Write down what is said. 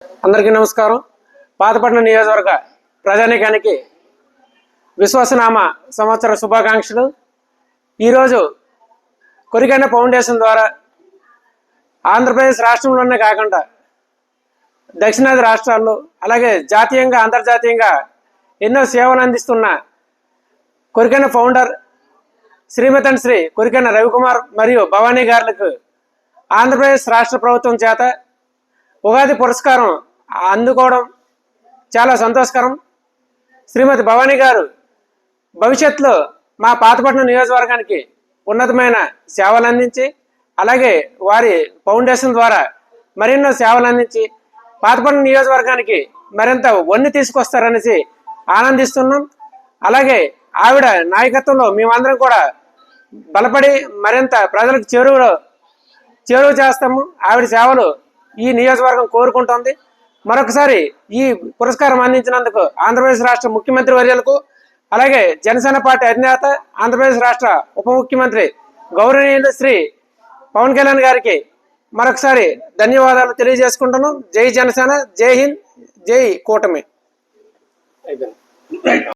అందరికీ నమస్కారం. పాతపట్నం నియోజకవర్గ ప్రజానీకానికి విశ్వాసనామ సంవత్సర శుభాకాంక్షలు. ఈరోజు కొరికన్న ఫౌండేషన్ ద్వారా ఆంధ్రప్రదేశ్ రాష్ట్రంలోనే కాకుండా దక్షిణాది రాష్ట్రాల్లో అలాగే జాతీయంగా అంతర్జాతీయంగా ఎన్నో సేవలు అందిస్తున్న కొరికన్న ఫౌండర్ శ్రీమతి శ్రీ కొరికన్న రవికుమార్ మరియు భవానీ గారులకు ఆంధ్రప్రదేశ్ రాష్ట్ర ప్రభుత్వం చేత ఉగాది పురస్కారం అందుకోవడం చాలా సంతోషకరం. శ్రీమతి భవానీ గారు భవిష్యత్తులో మా పాతపట్నం నియోజకవర్గానికి ఉన్నతమైన సేవలు అందించి అలాగే వారి ఫౌండేషన్ ద్వారా మరెన్నో సేవలు అందించి పాతపట్నం నియోజకవర్గానికి మరింత వన్నె తీసుకొస్తారనేసి ఆనందిస్తున్నాం. అలాగే ఆవిడ నాయకత్వంలో మేమందరం కూడా బలపడి మరింత ప్రజలకు చేరువ చేస్తాము. ఆవిడ సేవలు ఈ నియోజకవర్గం కోరుకుంటోంది. మరొకసారి ఈ పురస్కారం అందించినందుకు ఆంధ్రప్రదేశ్ రాష్ట్ర ముఖ్యమంత్రి వర్యులకు అలాగే జనసేన పార్టీ అధినేత ఆంధ్రప్రదేశ్ రాష్ట్ర ఉప ముఖ్యమంత్రి గౌరవనీయులు శ్రీ పవన్ కళ్యాణ్ గారికి మరొకసారి ధన్యవాదాలు తెలియజేసుకుంటున్నాం. జై జనసేన, జై హింద్, జై కూటమి.